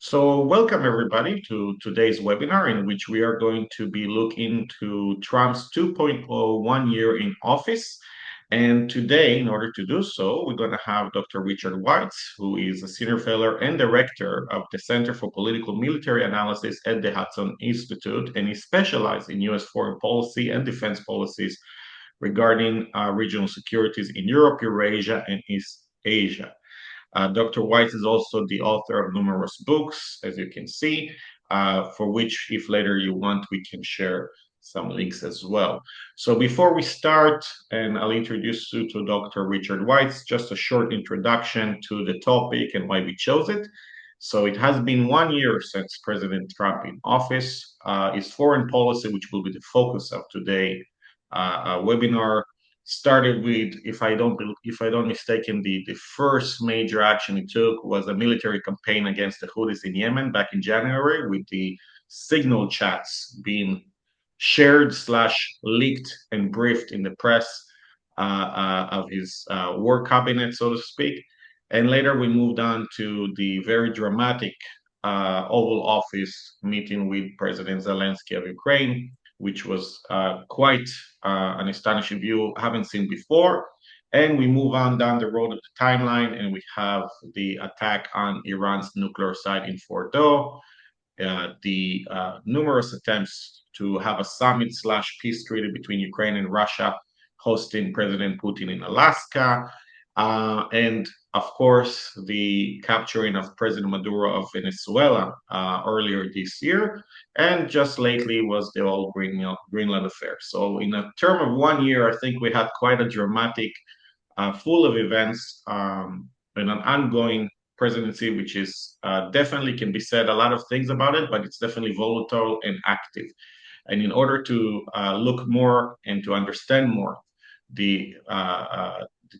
So welcome everybody to today's webinar in which we are going to be looking to Trump's 2.0 1 year in office. And today, in order to do so, we're going to have Dr. Richard Weitz, who is a senior fellow and director of the Center for Political Military Analysis at the Hudson Institute, and he specializes in U.S. foreign policy and defense policies regarding regional securities in Europe, Eurasia, and East Asia. Dr. White is also the author of numerous books, as you can see, for which, if later you want, we can share some links as well. So before we start, and I'll introduce you to Dr. Richard White, just a short introduction to the topic and why we chose it. So it has been 1 year since President Trump in office. His foreign policy, which will be the focus of today's webinar, started with, if I don't mistaken, the first major action he took was a military campaign against the Houthis in Yemen back in January, with the signal chats being shared / leaked and briefed in the press of his war cabinet, so to speak. And later we moved on to the very dramatic Oval Office meeting with President Zelensky of Ukraine, which was quite an astonishing view I haven't seen before. And we move on down the road of the timeline, and we have the attack on Iran's nuclear site in Fordow, the numerous attempts to have a summit / peace treaty between Ukraine and Russia, hosting President Putin in Alaska, and of course the capturing of President Maduro of Venezuela earlier this year, and just lately was the whole Greenland affair. So in a term of 1 year, I think we had quite a dramatic, full of events, and an ongoing presidency, which is definitely can be said a lot of things about it, but it's definitely volatile and active. And in order to look more and to understand more the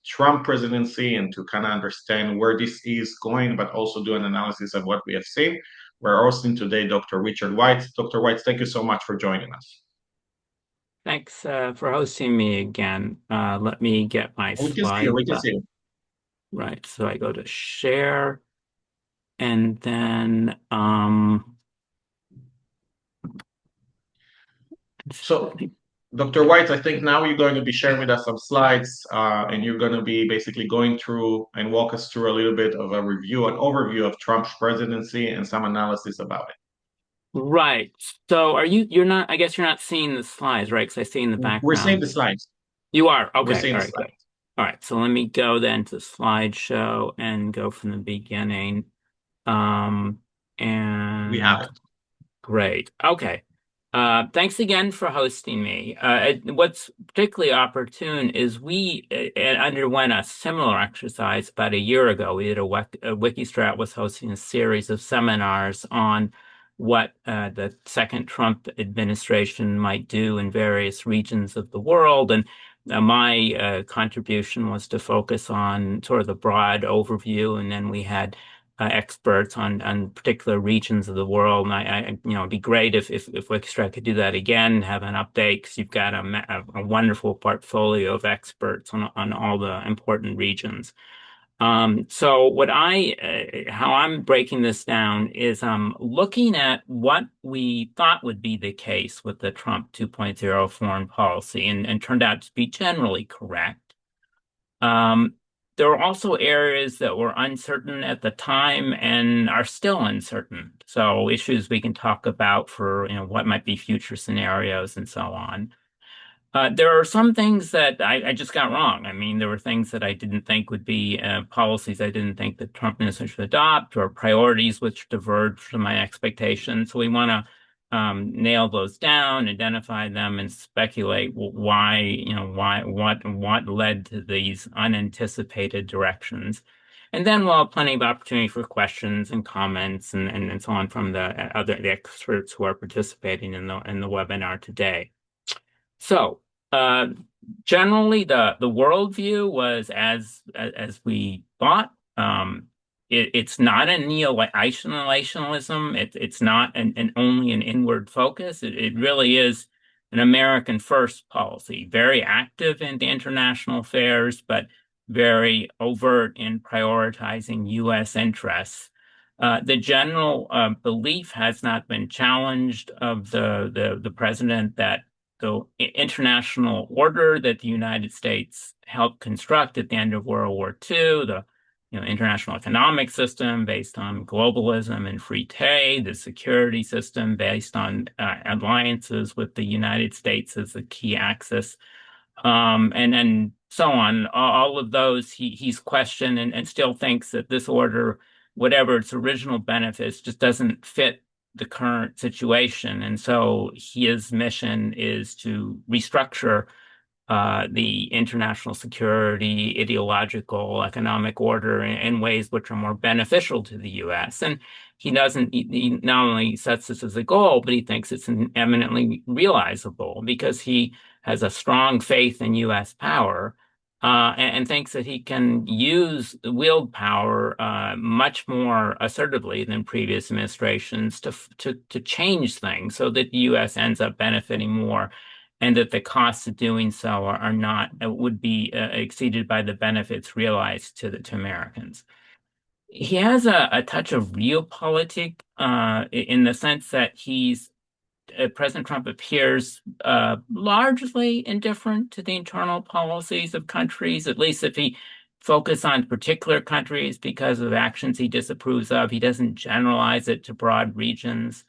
Trump presidency and to kind of understand where this is going, but also do an analysis of what we have seen, we're hosting today Dr. Richard White. Dr. White, thank you so much for joining us. Thanks for hosting me again. Let me get my We can see you. slide We can up. see you. Right, so I go to share, and then So, Dr. White, I think now you're going to be sharing with us some slides, and you're going to be basically going through and walk us through a little bit of a review, an overview of Trump's presidency and some analysis about it. right. So you're not, I guess you're not seeing the slides, right? Because I see in the We're seeing background. the slides. You are? We're Okay, seeing all the right, good. slides. All right, so let me go then to slideshow and go from the beginning. Um, We have and it. Great. Okay. Thanks again for hosting me. What's particularly opportune is we underwent a similar exercise about a year ago. We did Wikistrat was hosting a series of seminars on what the second Trump administration might do in various regions of the world. And my contribution was to focus on sort of the broad overview. And then we had experts on particular regions of the world. And it'd be great if Wikistrat could do that again, have an update, because you've got a wonderful portfolio of experts on all the important regions. So how I'm breaking this down is looking at what we thought would be the case with the Trump 2.0 foreign policy, and turned out to be generally correct. There were also areas that were uncertain at the time and are still uncertain. So issues we can talk about for, what might be future scenarios and so on. There are some things that I just got wrong. I mean, there were things that I didn't think would be policies I didn't think the Trump administration would adopt, or priorities which diverged from my expectations. So we want to nail those down, identify them, and speculate why, what led to these unanticipated directions. And then we'll have plenty of opportunity for questions and comments and so on from the experts who are participating in the webinar today. So generally, the worldview was as we thought. It's not a neo-isolationism. It's not only an inward focus. It really is an American first policy, very active in the international affairs, but very overt in prioritizing U.S. interests. The general belief has not been challenged of the president that the international order that the United States helped construct at the end of World War II, the international economic system based on globalism and free trade, the security system based on alliances with the United States as the key axis, and so on. All of those he's questioned and still thinks that this order, whatever its original benefits, just doesn't fit the current situation. And so his mission is to restructure the international security, ideological, economic order in ways which are more beneficial to the U.S. And he not only sets this as a goal, but he thinks it's eminently realizable because he has a strong faith in U.S. power, and thinks that he can wield power much more assertively than previous administrations to change things so that the U.S. ends up benefiting more, and that the costs of doing so are not would be exceeded by the benefits realized to Americans. He has a touch of realpolitik in the sense that President Trump appears largely indifferent to the internal policies of countries, at least if he focus on particular countries because of actions he disapproves of. He doesn't generalize it to broad regions.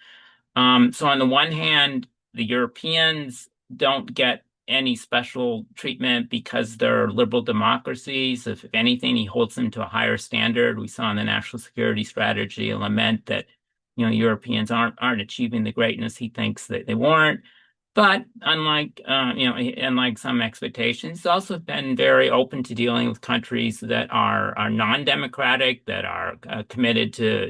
So on the one hand, the Europeans don't get any special treatment because they're liberal democracies. If anything, he holds them to a higher standard. We saw in the national security strategy a lament that Europeans aren't achieving the greatness he thinks that they warrant. But unlike some expectations, he's also been very open to dealing with countries that are non-democratic, that are committed to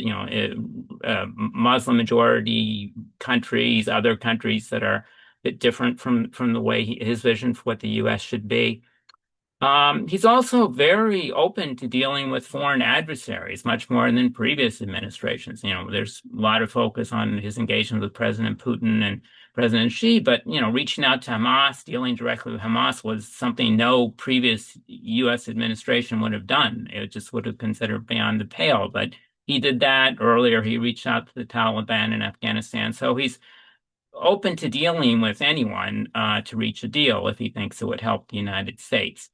Muslim majority countries, other countries that are a bit different from the way his vision for what the U.S. should be. He's also very open to dealing with foreign adversaries, much more than previous administrations. There's a lot of focus on his engagement with President Putin and President Xi, but reaching out to Hamas, dealing directly with Hamas was something no previous U.S. administration would have done. It just would have considered beyond the pale. But he did that earlier. He reached out to the Taliban in Afghanistan. So he's open to dealing with anyone to reach a deal if he thinks it would help the United States.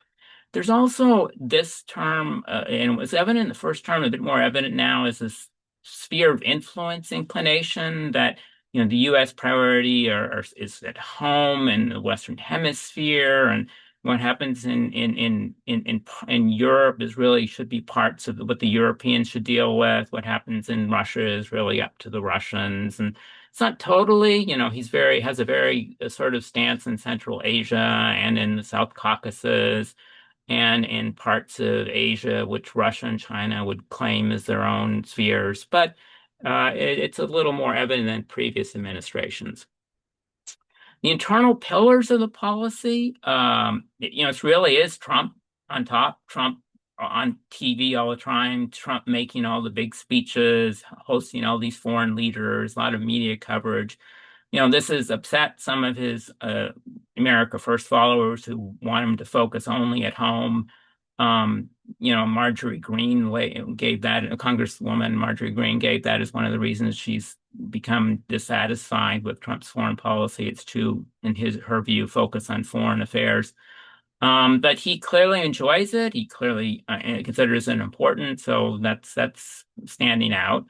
There's also this term, and it was evident in the first term, a bit more evident now, is this sphere of influence inclination that the U.S. priority is at home in the Western Hemisphere, and what happens in Europe should be parts of what the Europeans should deal with. What happens in Russia is really up to the Russians, and it's not totally. Has a very assertive stance in Central Asia and in the South Caucasus, and in parts of Asia, which Russia and China would claim as their own spheres. But it's a little more evident than previous administrations. The internal pillars of the policy, it really is Trump on top, Trump on TV all the time, Trump making all the big speeches, hosting all these foreign leaders, a lot of media coverage. This has upset some of his America First followers who want him to focus only at home. Marjorie Green gave that, Congresswoman Marjorie Green gave that as one of the reasons she's become dissatisfied with Trump's foreign policy. It's too, in her view, focus on foreign affairs. But he clearly enjoys it. He clearly considers it important. So that's standing out.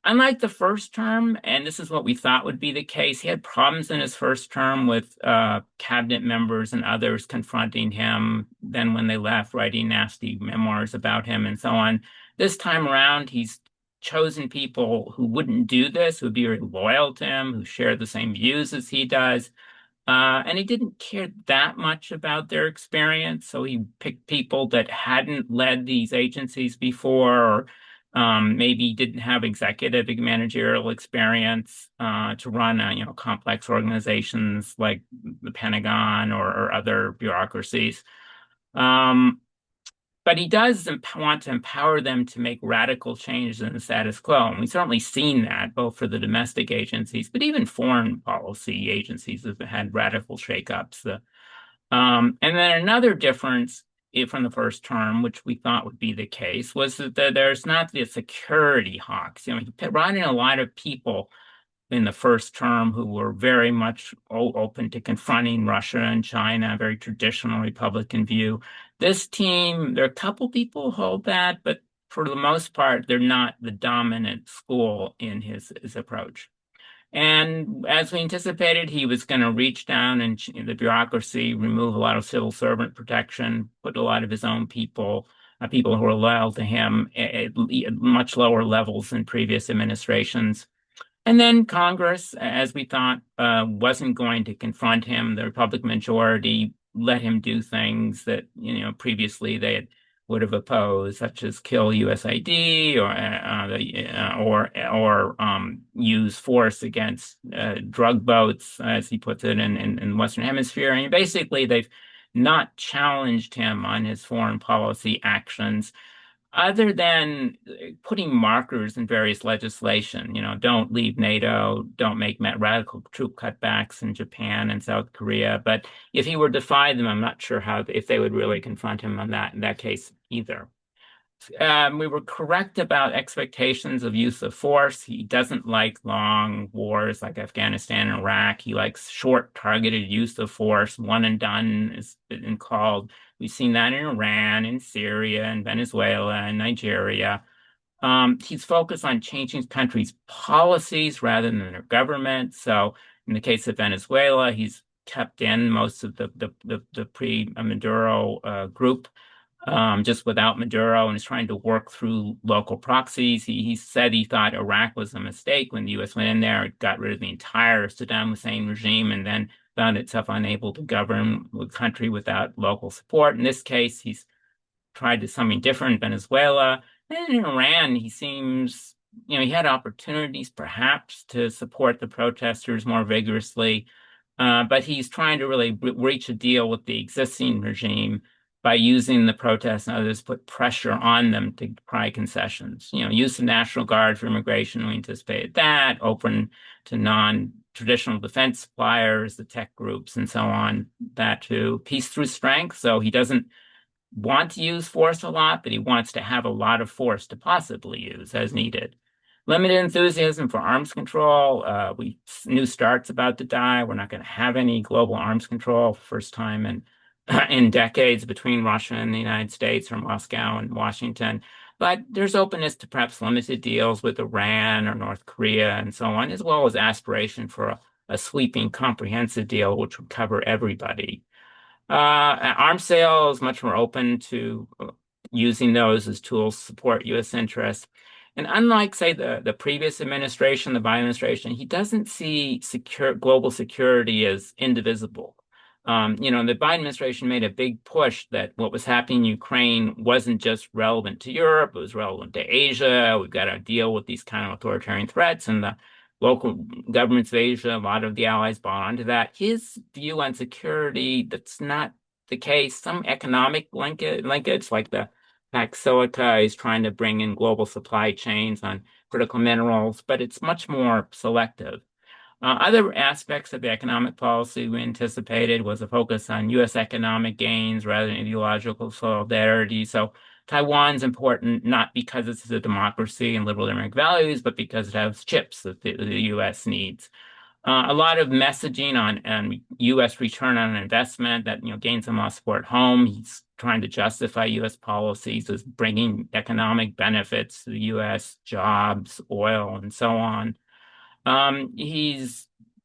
Unlike the first term, and this is what we thought would be the case, he had problems in his first term with cabinet members and others confronting him. Then when they left, writing nasty memoirs about him and so on. This time around, he's chosen people who wouldn't do this, who would be very loyal to him, who share the same views as he does. And he didn't care that much about their experience. So he picked people that hadn't led these agencies before, or maybe didn't have executive managerial experience to run complex organizations like the Pentagon or other bureaucracies. But he does want to empower them to make radical changes in the status quo. And we've certainly seen that both for the domestic agencies, but even foreign policy agencies have had radical shakeups. And then another difference from the first term, which we thought would be the case, was that there's not the security hawks. He brought in a lot of people in the first term who were very much open to confronting Russia and China, a very traditional Republican view. This team, there are a couple people who hold that, but for the most part, they're not the dominant school in his approach. And as we anticipated, he was going to reach down and the bureaucracy, remove a lot of civil servant protection, put a lot of his own people, people who are loyal to him at much lower levels than previous administrations. And then Congress, as we thought, wasn't going to confront him. The Republican majority let him do things that, previously would have opposed, such as kill USAID or use force against drug boats, as he puts it, in the Western Hemisphere. And basically, they've not challenged him on his foreign policy actions other than putting markers in various legislation, don't leave NATO, don't make radical troop cutbacks in Japan and South Korea. But if he were to defy them, I'm not sure if they would really confront him on that in that case either. We were correct about expectations of use of force. He doesn't like long wars like Afghanistan and Iraq. He likes short, targeted use of force. One and done is been called. We've seen that in Iran, in Syria, in Venezuela, and Nigeria. He's focused on changing countries' policies rather than their government. So, in the case of Venezuela, he's kept in most of the pre-Maduro group just without Maduro, and is trying to work through local proxies. He said he thought Iraq was a mistake when the U.S. went in there, it got rid of the entire Saddam Hussein regime, and then found itself unable to govern the country without local support. In this case, he's tried to something different in Venezuela. And in Iran, he seems, he had opportunities perhaps to support the protesters more vigorously, but he's trying to really reach a deal with the existing regime by using the protests and others, put pressure on them to pry concessions. Use the National Guard for immigration, we anticipated that, open to non-traditional defense suppliers, the tech groups, and so on, that too. Peace through strength, so he doesn't want to use force a lot, but he wants to have a lot of force to possibly use as needed. Limited enthusiasm for arms control. New START's about to die. We're not going to have any global arms control, first time in decades between Russia and the United States, or Moscow and Washington. But there's openness to perhaps limited deals with Iran or North Korea and so on, as well as aspiration for a sweeping, comprehensive deal which would cover everybody. Arms sales, much more open to using those as tools to support U.S. interests. And unlike, say, the previous administration, the Biden administration, he doesn't see global security as indivisible. The Biden administration made a big push that what was happening in Ukraine wasn't just relevant to Europe, it was relevant to Asia. We've got to deal with these kind of authoritarian threats, and the local governments of Asia, a lot of the allies bought onto that. His view on security, that's not the case. Some economic linkage, like the Pax Silica is trying to bring in global supply chains on critical minerals, but it's much more selective. Other aspects of the economic policy we anticipated was a focus on U.S. economic gains rather than ideological solidarity. So Taiwan's important not because it's a democracy and liberal democratic values, but because it has chips that the U.S. needs. A lot of messaging on U.S. return on investment that gains some support at home. He's trying to justify U.S. policies as bringing economic benefits to the U.S., jobs, oil, and so on. The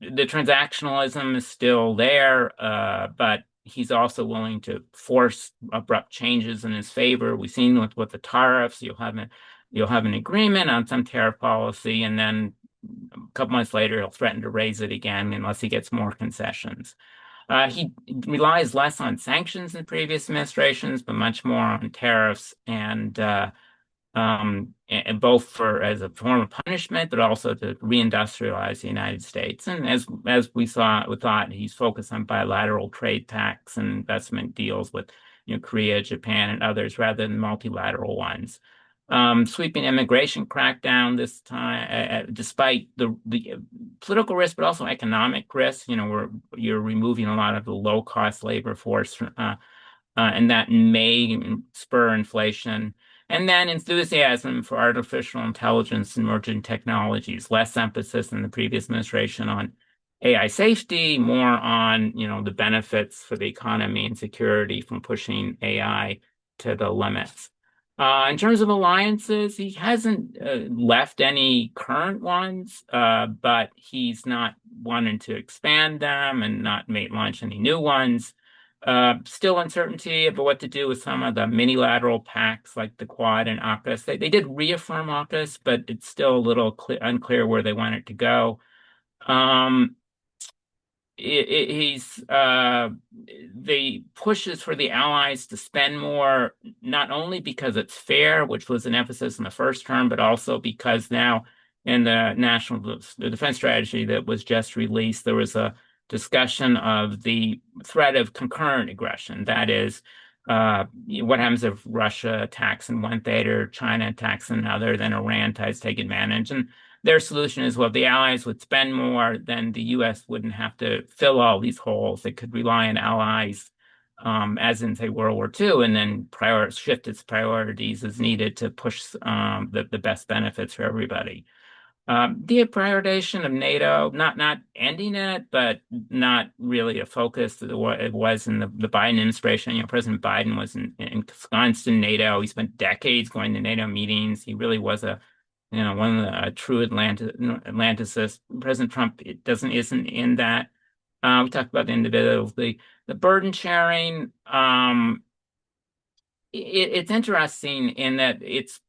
transactionalism is still there, but he's also willing to force abrupt changes in his favor. We've seen with the tariffs, you'll have an agreement on some tariff policy, and then a couple months later, he'll threaten to raise it again unless he gets more concessions. He relies less on sanctions than previous administrations, but much more on tariffs and both as a form of punishment, but also to reindustrialize the United States. And as we thought he's focused on bilateral trade pacts and investment deals with Korea, Japan, and others rather than multilateral ones. Sweeping immigration crackdown this time, despite the political risk, but also economic risk. You're removing a lot of the low-cost labor force and that may spur inflation. And then enthusiasm for artificial intelligence and emerging technologies, less emphasis in the previous administration on AI safety, more on, the benefits for the economy and security from pushing AI to the limits. In terms of alliances, he hasn't left any current ones, but he's not wanting to expand them and not launch any new ones. Still uncertainty about what to do with some of the minilateral pacts like the Quad and AUKUS. They did reaffirm AUKUS, but it's still a little unclear where they want it to go. Um, he's the pushes for the allies to spend more, not only because it's fair, which was an emphasis in the first term, but also because now in the defense strategy that was just released, there was a discussion of the threat of concurrent aggression. That is, what happens if Russia attacks in one theater, China attacks in another, then Iran tries to take advantage. And their solution is, well, if the Allies would spend more, then the U.S. wouldn't have to fill all these holes. It could rely on allies, as in, say, World War II, and then shift its priorities as needed to push the best benefits for everybody. The prioritization of NATO, not ending it, but not really a focus of what it was in the Biden administration. President Biden was ensconced in NATO. He spent decades going to NATO meetings. He really was one of the true Atlanticists. President Trump isn't in that. We talked about the individuals, the burden sharing. It's interesting in that it's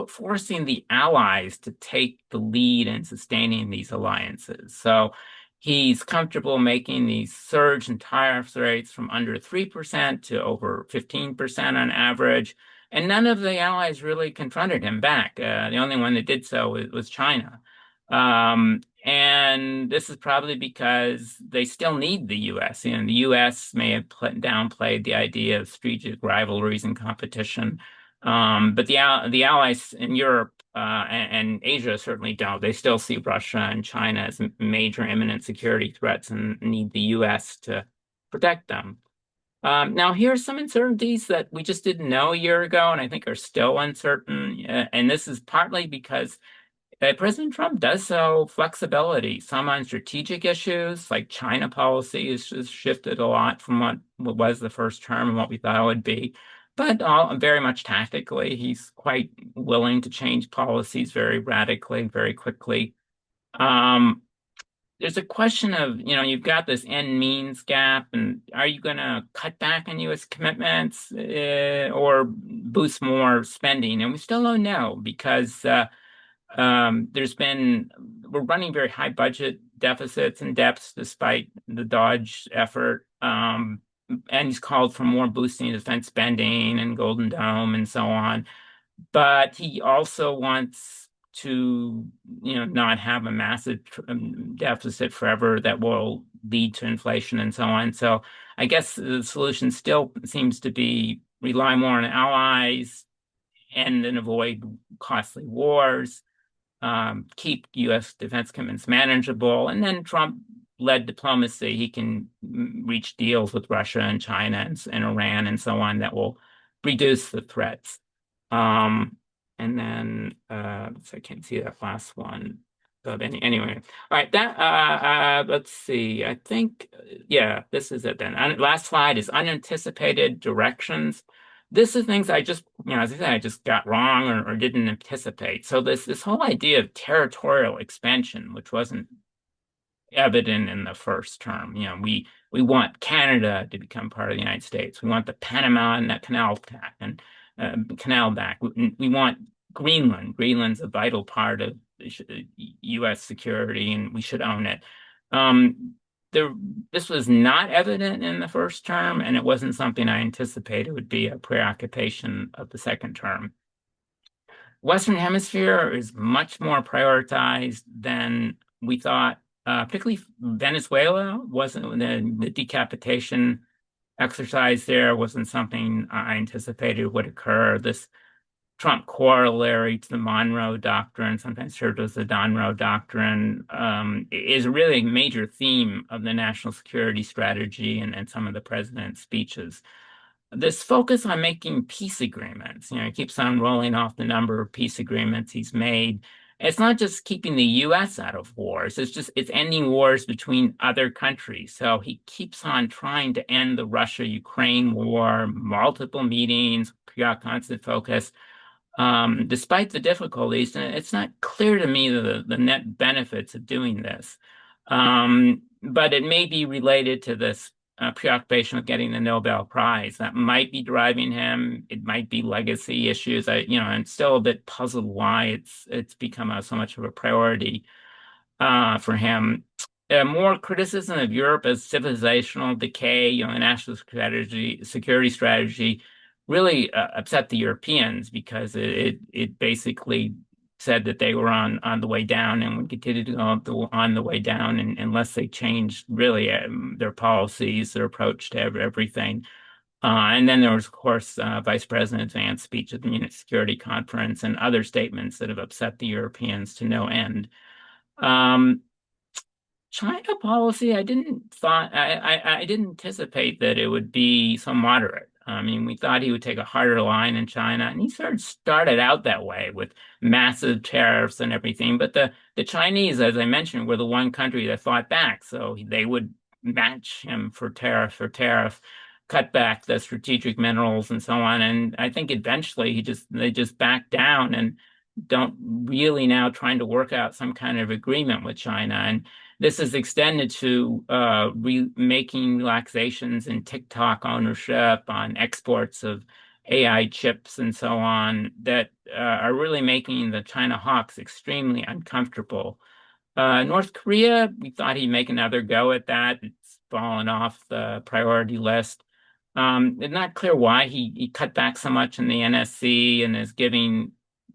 forcing the allies to take the lead in sustaining these alliances. So he's comfortable making these surge in tariff rates from under 3% to over 15% on average. And none of the allies really confronted him back. The only one that did so was China. And this is probably because they still need the U.S. The U.S. may have downplayed the idea of strategic rivalries and competition, but the allies in Europe and Asia certainly don't. They still see Russia and China as major imminent security threats and need the U.S. to protect them. Now, here are some uncertainties that we just didn't know a year ago, and I think are still uncertain. And this is partly because President Trump does show flexibility, some on strategic issues, like China policy has just shifted a lot from what was the first term and what we thought it would be, but very much tactically. He's quite willing to change policies very radically, very quickly. There's a question of, you've got this end means gap, and are you going to cut back on U.S. commitments or boost more spending? And we still don't know because we're running very high budget deficits and debts despite the Dodge effort. And he's called for more boosting defense spending and Golden Dome and so on. But he also wants to, not have a massive deficit forever that will lead to inflation and so on. So I guess the solution still seems to be rely more on allies and then avoid costly wars. Keep U.S. defense commitments manageable, and then Trump-led diplomacy, he can reach deals with Russia and China and Iran and so on that will reduce the threats. And then, so I can't see that last one. But anyway, all right. Let's see. I think, yeah, this is it then. Last slide is unanticipated directions. This is things I just, as I said, I just got wrong or didn't anticipate. So this whole idea of territorial expansion, which wasn't evident in the first term, we want Canada to become part of the United States. We want the Panama and that canal back. We want Greenland. Greenland's a vital part of U.S. security, and we should own it. This was not evident in the first term, and it wasn't something I anticipated would be a preoccupation of the second term. Western Hemisphere is much more prioritized than we thought. Particularly Venezuela wasn't the decapitation exercise there wasn't something I anticipated would occur. This Trump corollary to the Monroe Doctrine, sometimes referred to as the Donroe Doctrine, is really a major theme of the national security strategy and some of the president's speeches. this focus on making peace agreements. He keeps on rolling off the number of peace agreements he's made. It's not just keeping the US out of wars, it's ending wars between other countries. So he keeps on trying to end the Russia-Ukraine war, multiple meetings, constant focus. Despite the difficulties, and it's not clear to me the net benefits of doing this. But it may be related to this preoccupation with getting the Nobel Prize. That might be driving him. It might be legacy issues. I'm still a bit puzzled why it's become so much of a priority for him. More criticism of Europe as civilizational decay, the national security strategy really upset the Europeans because it basically said that they were on the way down and would continue to go on the way down unless they changed really their policies, their approach to everything. And then there was, of course, Vice President Vance's speech at the Munich Security Conference and other statements that have upset the Europeans to no end. Um, China policy, I didn't anticipate that it would be so moderate. I mean, we thought he would take a harder line in China, and he started out that way with massive tariffs and everything. But the Chinese, as I mentioned, were the one country that fought back, so they would match him for tariff, cut back the strategic minerals and so on. And I think eventually they just backed down and don't really now trying to work out some kind of agreement with China. And this is extended to making relaxations in TikTok ownership on exports of AI chips and so on that are really making the China hawks extremely uncomfortable. North Korea, we thought he'd make another go at that. It's fallen off the priority list. It's not clear why he cut back so much in the NSC and is giving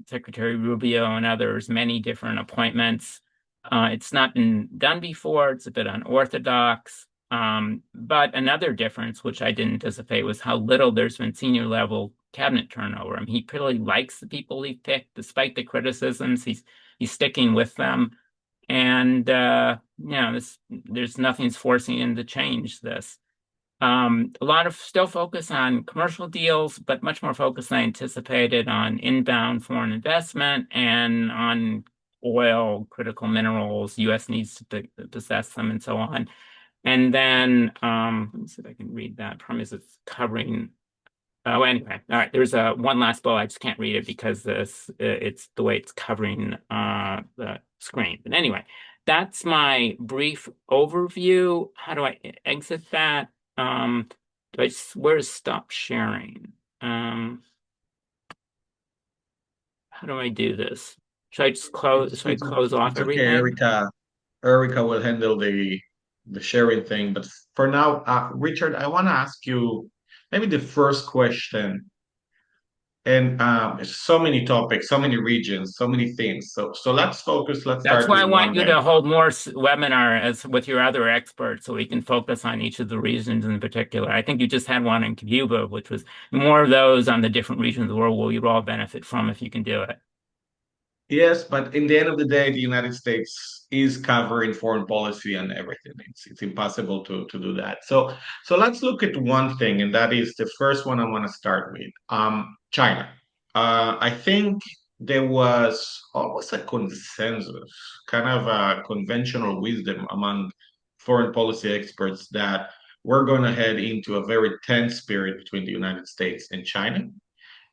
Secretary Rubio and others many different appointments. It's not been done before. It's a bit unorthodox. But another difference, which I didn't anticipate, was how little there's been senior level cabinet turnover. I mean, he pretty likes the people he picked, despite the criticisms. He's sticking with them, and there's nothing's forcing him to change this. A lot of still focus on commercial deals, but much more focus than I anticipated on inbound foreign investment and on oil, critical minerals. U.S. needs to possess them and so on. And then, let me see if I can read that. Promise it's covering. Oh, anyway, all right. There's one last bullet. I just can't read it because it's the way it's covering the screen. But anyway, that's my brief overview. How do I exit that? Where to stop sharing? How do I do this? Should I close off It's okay, everything? Erica. Erica will handle the sharing thing. But for now, Richard, I want to ask you maybe the first question. And so many topics, so many regions, so many things. So let's focus. Let's That's start why I with want one you then. to hold more webinar as with your other experts so we can focus on each of the regions in particular. I think you just had one in Cuba, which was more of those on the different regions of the world where you'd all benefit from if you can do it. Yes, but in the end of the day, the United States is covering foreign policy and everything. It's impossible to do that. So let's look at one thing, and that is the first one I want to start with. China. I think there was almost a consensus, kind of a conventional wisdom among foreign policy experts that we're going to head into a very tense period between the United States and China.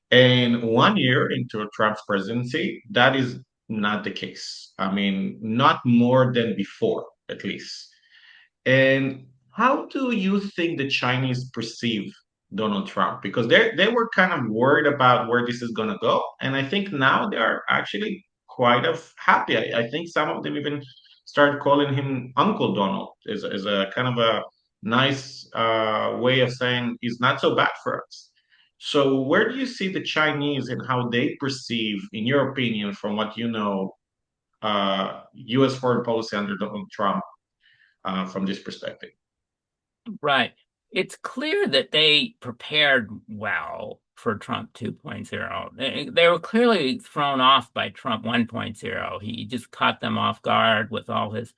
And 1 year into Trump's presidency, that is not the case. I mean, not more than before, at least. And how do you think the Chinese perceive Donald Trump? Because they were kind of worried about where this is going to go, and I think now they are actually quite of happy. I think some of them even started calling him Uncle Donald, as a kind of a nice way of saying he's not so bad for us. So, where do you see the Chinese and how they perceive, in your opinion, from what you know, U.S. foreign policy under Donald Trump from this perspective? Right. It's clear that they prepared well for Trump 2.0. They were clearly thrown off by Trump 1.0. He just caught them off guard with all his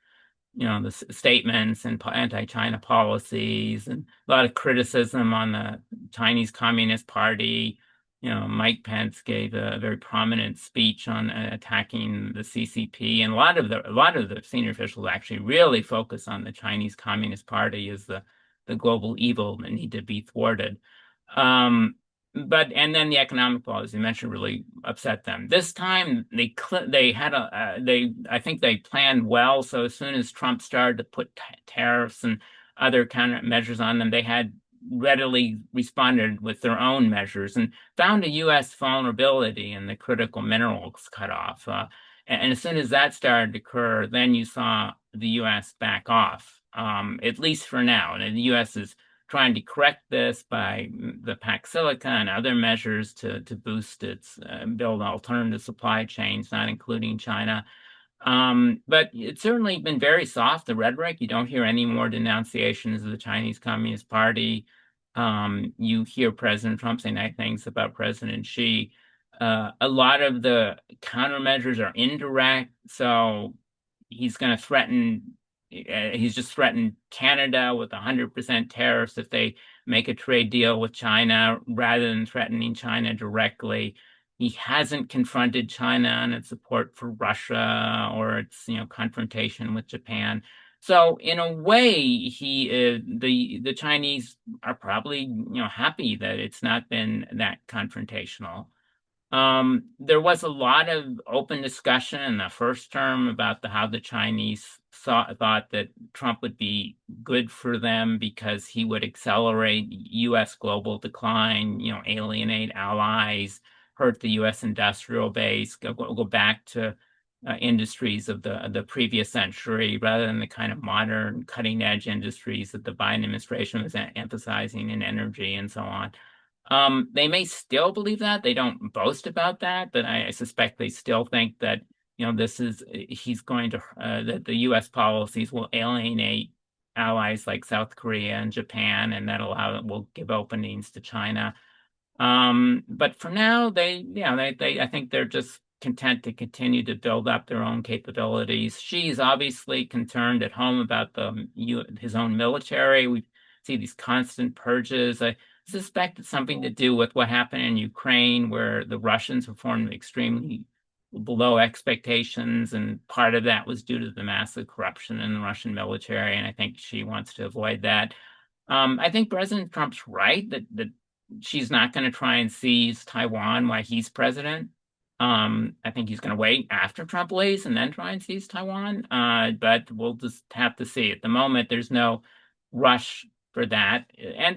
the statements and anti-China policies, and a lot of criticism on the Chinese Communist Party. Mike Pence gave a very prominent speech on attacking the CCP, and a lot of the senior officials actually really focus on the Chinese Communist Party as the global evil that need to be thwarted. Um, and then the economic policies you mentioned really upset them. This time they had I think they planned well. So as soon as Trump started to put tariffs and other countermeasures on them, they had readily responded with their own measures and found a U.S. vulnerability in the critical minerals cutoff. And as soon as that started to occur, then you saw the U.S. back off, at least for now. And the U.S. is trying to correct this by the pack silica and other measures to boost its build alternative supply chains, not including China. But it's certainly been very soft, the rhetoric. You don't hear any more denunciations of the Chinese Communist Party. You hear President Trump say nice things about President Xi. A lot of the countermeasures are indirect, so he's going to threaten. He's just threatened Canada with 100% tariffs if they make a trade deal with China, rather than threatening China directly. He hasn't confronted China on its support for Russia or its, confrontation with Japan. So in a way, the Chinese are probably, happy that it's not been that confrontational. There was a lot of open discussion in the first term about how the Chinese thought that Trump would be good for them because he would accelerate U.S. global decline, alienate allies, hurt the U.S. industrial base, go back to industries of the previous century rather than the kind of modern cutting edge industries that the Biden administration was emphasizing in energy and so on. They may still believe that. They don't boast about that, but I suspect they still think that, he's going to, that the U.S. policies will alienate allies like South Korea and Japan, and will give openings to China. But for now, I think they're just content to continue to build up their own capabilities. She's obviously concerned at home about his own military. We see these constant purges. I suspect it's something to do with what happened in Ukraine, where the Russians performed extremely below expectations, and part of that was due to the massive corruption in the Russian military, and I think she wants to avoid that. I think President Trump's right that she's not going to try and seize Taiwan while he's president. I think he's going to wait after Trump leaves and then try and seize Taiwan. But we'll just have to see. At the moment, there's no rush for that.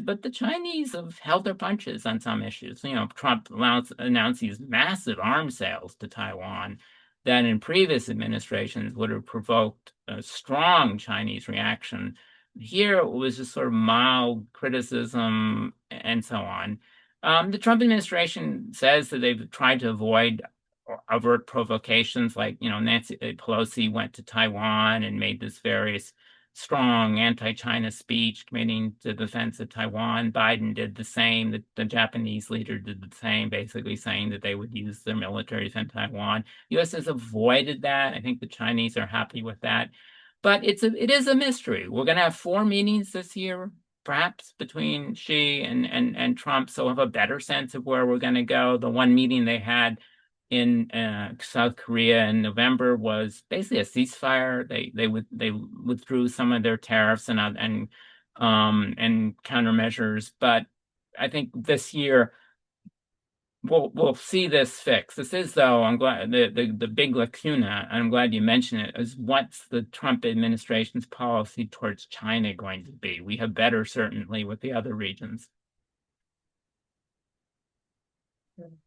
But the Chinese have held their punches on some issues. Trump announced these massive arms sales to Taiwan that in previous administrations would have provoked a strong Chinese reaction. Here it was just sort of mild criticism and so on. The Trump administration says that they've tried to avoid overt provocations, like, Nancy Pelosi went to Taiwan and made this very strong anti-China speech committing to the defense of Taiwan. Biden did the same. The Japanese leader did the same, basically saying that they would use their military to defend Taiwan. U.S. has avoided that. I think the Chinese are happy with that. But it is a mystery. We're going to have 4 meetings this year, perhaps, between Xi and Trump, so we'll have a better sense of where we're going to go. The one meeting they had in South Korea in November was basically a ceasefire. They withdrew some of their tariffs and countermeasures, but I think this year we'll see this fixed. This is, though, I'm glad the big lacuna, and I'm glad you mentioned it, is what's the Trump administration's policy towards China going to be? We have better certainly with the other regions.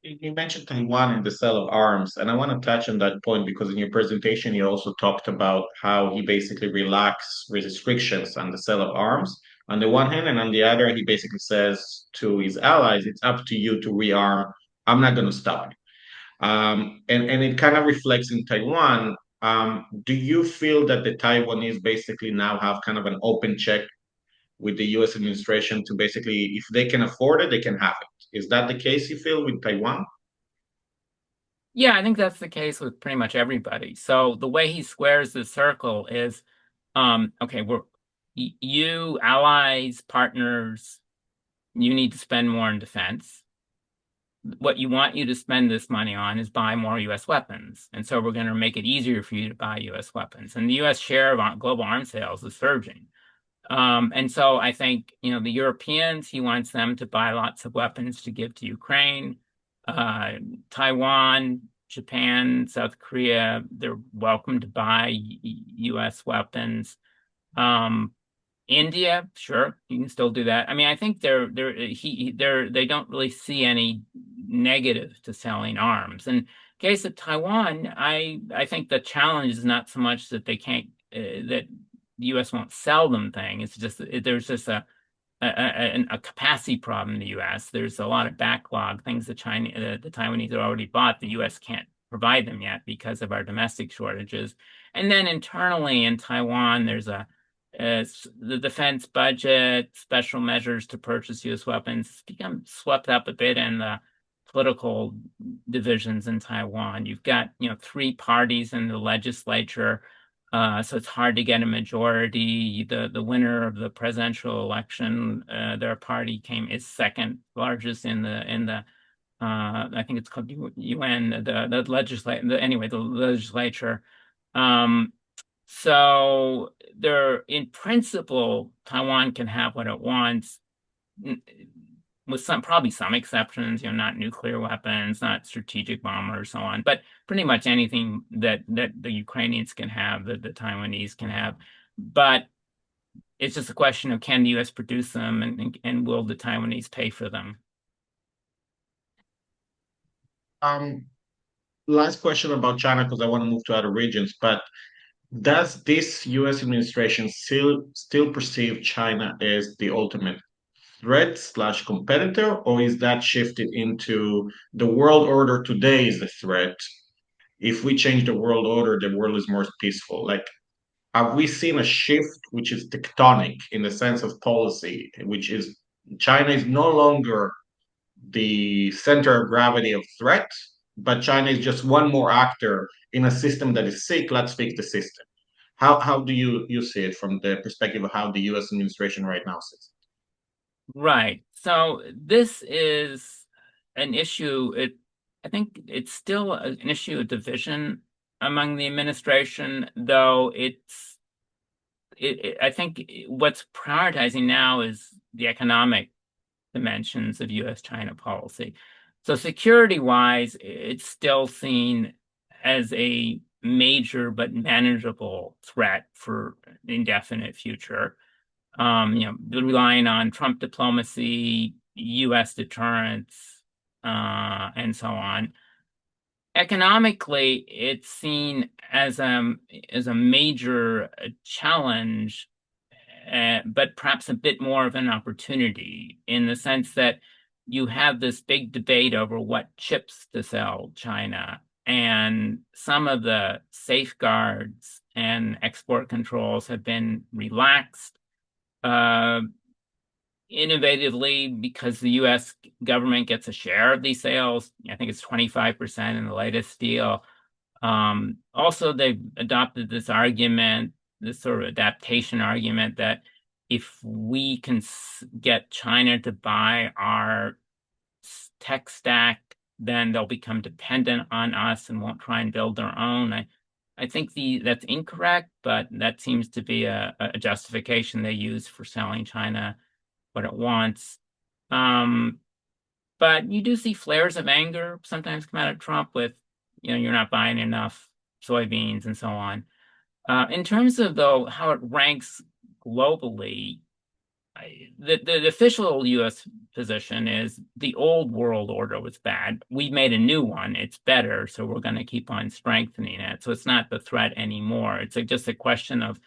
You mentioned Taiwan and the sale of arms, and I want to touch on that point because in your presentation you also talked about how he basically relaxed restrictions on the sale of arms on the one hand, and on the other, he basically says to his allies, "It's up to you to rearm. I'm not going to stop you." And it kind of reflects in Taiwan. Do you feel that the Taiwanese basically now have kind of an open check with the U.S. administration to basically, if they can afford it, they can have it? Is that the case you feel with Taiwan? Yeah, I think that's the case with pretty much everybody. So the way he squares the circle is Okay, you, allies, partners, you need to spend more in defense. What you want you to spend this money on is buy more U.S. weapons. And so we're going to make it easier for you to buy U.S. weapons. And the U.S. share of global arms sales is surging. And so I think, the Europeans, he wants them to buy lots of weapons to give to Ukraine. Uh, Taiwan, Japan, South Korea, they're welcome to buy U.S. weapons. Um, India, sure, you can still do that. I mean, I think they don't really see any negative to selling arms. In case of Taiwan, I think the challenge is not so much that they can't that the U.S. won't sell them thing. It's just there's just a capacity problem in the U.S. There's a lot of backlog, things the Taiwanese have already bought. The U.S. can't provide them yet because of our domestic shortages. And then internally in Taiwan, there's the defense budget, special measures to purchase U.S. weapons. It's become swept up a bit in the political divisions in Taiwan. You've got, three parties in the legislature. So it's hard to get a majority. The winner of the presidential election, their party is second largest in the I think it's called UN, the legislature. Anyway, the legislature. So in principle, Taiwan can have what it wants, with probably some exceptions, not nuclear weapons, not strategic bombers, so on, but pretty much anything that the Ukrainians can have, that the Taiwanese can have. But it's just a question of, can the U.S. produce them, and will the Taiwanese pay for them? Um, Last question about China, because I want to move to other regions. But does this U.S. administration still perceive China as the ultimate threat slash competitor, or is that shifted into the world order today is the threat? If we change the world order, the world is more peaceful. Like, have we seen a shift which is tectonic in the sense of policy, which is China is no longer the center of gravity of threat, but China is just one more actor in a system that is sick. Let's fix the system. How do you see it from the perspective of how the U.S. administration right now sees Right. So this is an issue. I think it's still an issue of division among the administration, though I think what's prioritizing now is the economic dimensions of U.S.-China policy. So security-wise, it's still seen as a major but manageable threat for the indefinite future. Relying on Trump diplomacy, U.S. deterrence, and so on. Economically, it's seen as a major challenge, but perhaps a bit more of an opportunity, in the sense that you have this big debate over what chips to sell China, and some of the safeguards and export controls have been relaxed uh, innovatively, because the U.S. government gets a share of these sales. I think it's 25% in the latest deal. Also, they've adopted this argument, this sort of adaptation argument, that if we can get China to buy our tech stack, then they'll become dependent on us and won't try and build their own. I think that's incorrect, but that seems to be a justification they use for selling China what it wants. But you do see flares of anger sometimes come out of Trump with, you're not buying enough soybeans and so on. In terms of, though, how it ranks globally, the official U.S. position is the old world order was bad. We made a new one. It's better, so we're going to keep on strengthening it. So it's not the threat anymore. It's just a question of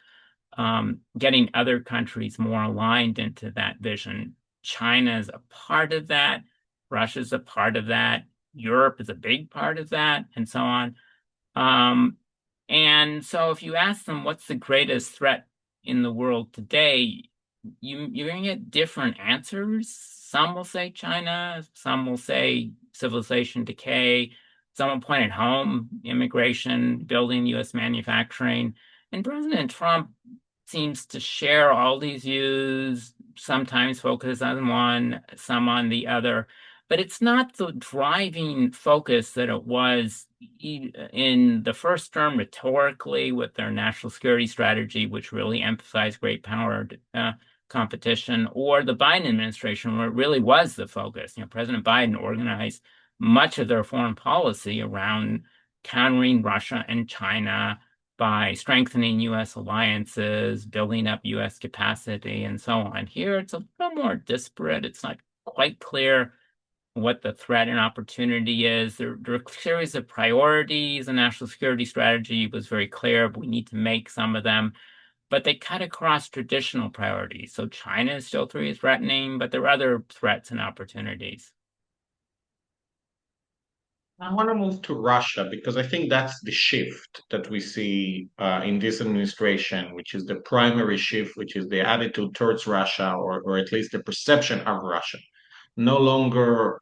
getting other countries more aligned into that vision. China is a part of that. Russia's a part of that. Europe is a big part of that, and so on. And so if you ask them what's the greatest threat in the world today, you're going to get different answers. Some will say China, some will say civilization decay, some will point at home, immigration, building U.S. manufacturing. And President Trump seems to share all these views, sometimes focus on one, some on the other, but it's not the driving focus that it was in the first term rhetorically with their national security strategy, which really emphasized great power competition, or the Biden administration, where it really was the focus. President Biden organized much of their foreign policy around countering Russia and China by strengthening U.S. alliances, building up U.S. capacity, and so on. Here, it's a little more disparate. It's not quite clear what the threat and opportunity is. There are a series of priorities. The national security strategy was very clear, but we need to make some of them. But they cut across traditional priorities. So China is still threatening, but there are other threats and opportunities. I want to move to Russia because I think that's the shift that we see in this administration, which is the primary shift, which is the attitude towards Russia, or at least the perception of Russia. No longer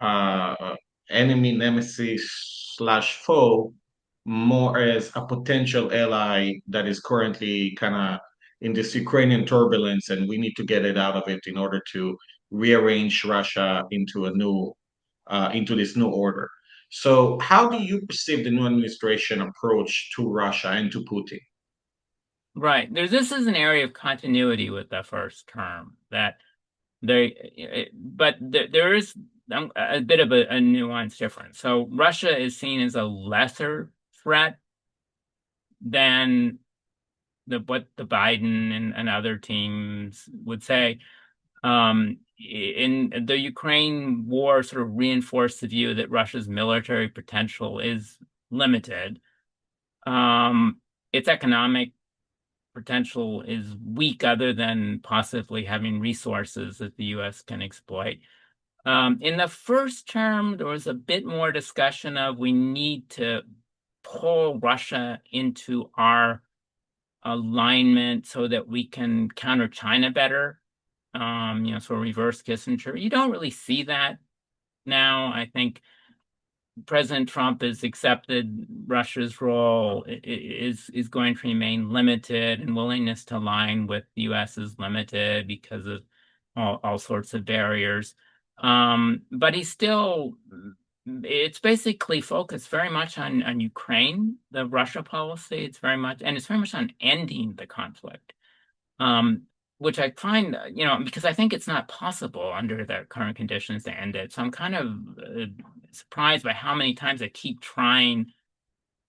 enemy, nemesis slash foe, more as a potential ally that is currently kind of in this Ukrainian turbulence, and we need to get it out of it in order to rearrange Russia into this new order. So, how do you perceive the new administration approach to Russia and to Putin? Right. This is an area of continuity with the first term that there is a bit of a nuance difference. So Russia is seen as a lesser threat than what the Biden and other teams would say. In the Ukraine war sort of reinforced the view that Russia's military potential is limited. Its economic potential is weak, other than possibly having resources that the U.S. can exploit. In the first term, there was a bit more discussion of we need to pull Russia into our alignment so that we can counter China better. So reverse Kissinger. You don't really see that now. I think President Trump has accepted Russia's role is going to remain limited, and willingness to align with the U.S. is limited because of all sorts of barriers. But it's basically focused very much on Ukraine, the Russia policy. It's very much on ending the conflict. Which I find, because I think it's not possible under the current conditions to end it. So I'm kind of surprised by how many times they keep trying,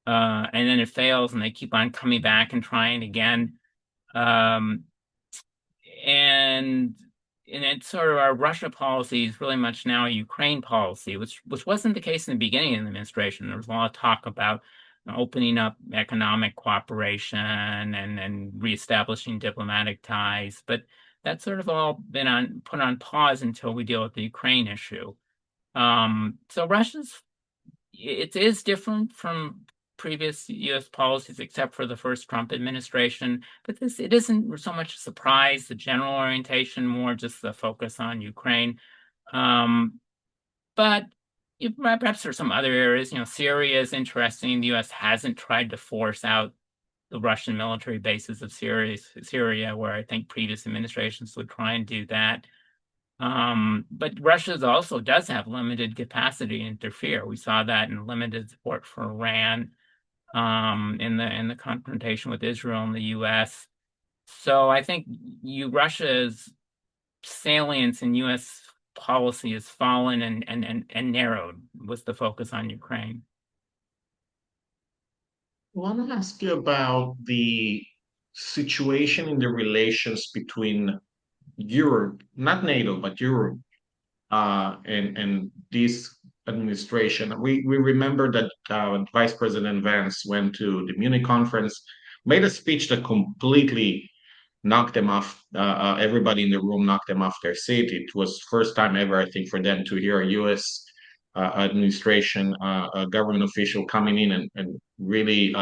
and then it fails, and they keep on coming back and trying again. And it's sort of our Russia policy is really much now a Ukraine policy, which wasn't the case in the beginning of the administration. There was a lot of talk about opening up economic cooperation and reestablishing diplomatic ties, but that's sort of all been put on pause until we deal with the Ukraine issue. So it is different from previous U.S. policies, except for the first Trump administration. But it isn't so much a surprise, the general orientation, more just the focus on Ukraine. But perhaps there's some other areas. Syria is interesting. The U.S. hasn't tried to force out the Russian military bases of Syria, where I think previous administrations would try and do that. But Russia also does have limited capacity to interfere. We saw that in limited support for Iran, in the confrontation with Israel and the U.S. So I think Russia's salience in U.S. policy has fallen and narrowed with the focus on Ukraine. I want to ask you about the situation in the relations between Europe, not NATO, but Europe, and this administration. We remember that Vice President Vance went to the Munich conference, made a speech that completely knocked them off. Everybody in the room knocked them off their seat. It was first time ever, I think, for them to hear a U.S. Administration, a government official coming in and really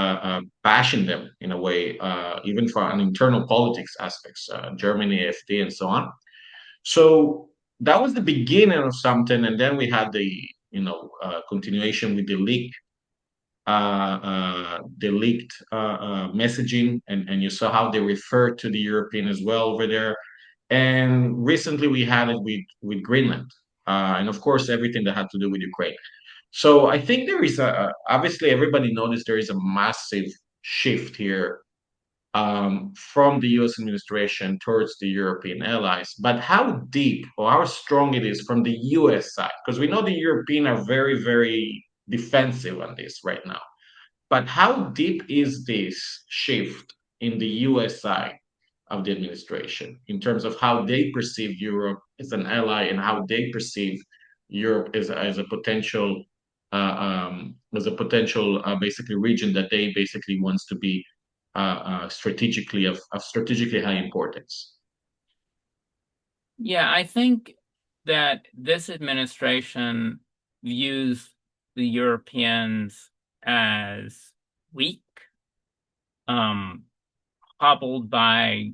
bashing them in a way, even for an internal politics aspects, Germany, FD, and so on. So that was the beginning of something, and then we had the continuation with the leak the leaked messaging, and you saw how they referred to the European as well over there. And recently we had it with Greenland, and of course everything that had to do with Ukraine. So I think there is obviously everybody noticed there is a massive shift here from the US administration towards the European allies. But how deep or how strong it is from the US side, because we know the European are very, very defensive on this right now. But how deep is this shift in the US side of the administration in terms of how they perceive Europe as an ally and how they perceive Europe as a potential basically region that they basically wants to be strategically of strategically high importance. Yeah, I think that this administration views the Europeans as weak, um, hobbled by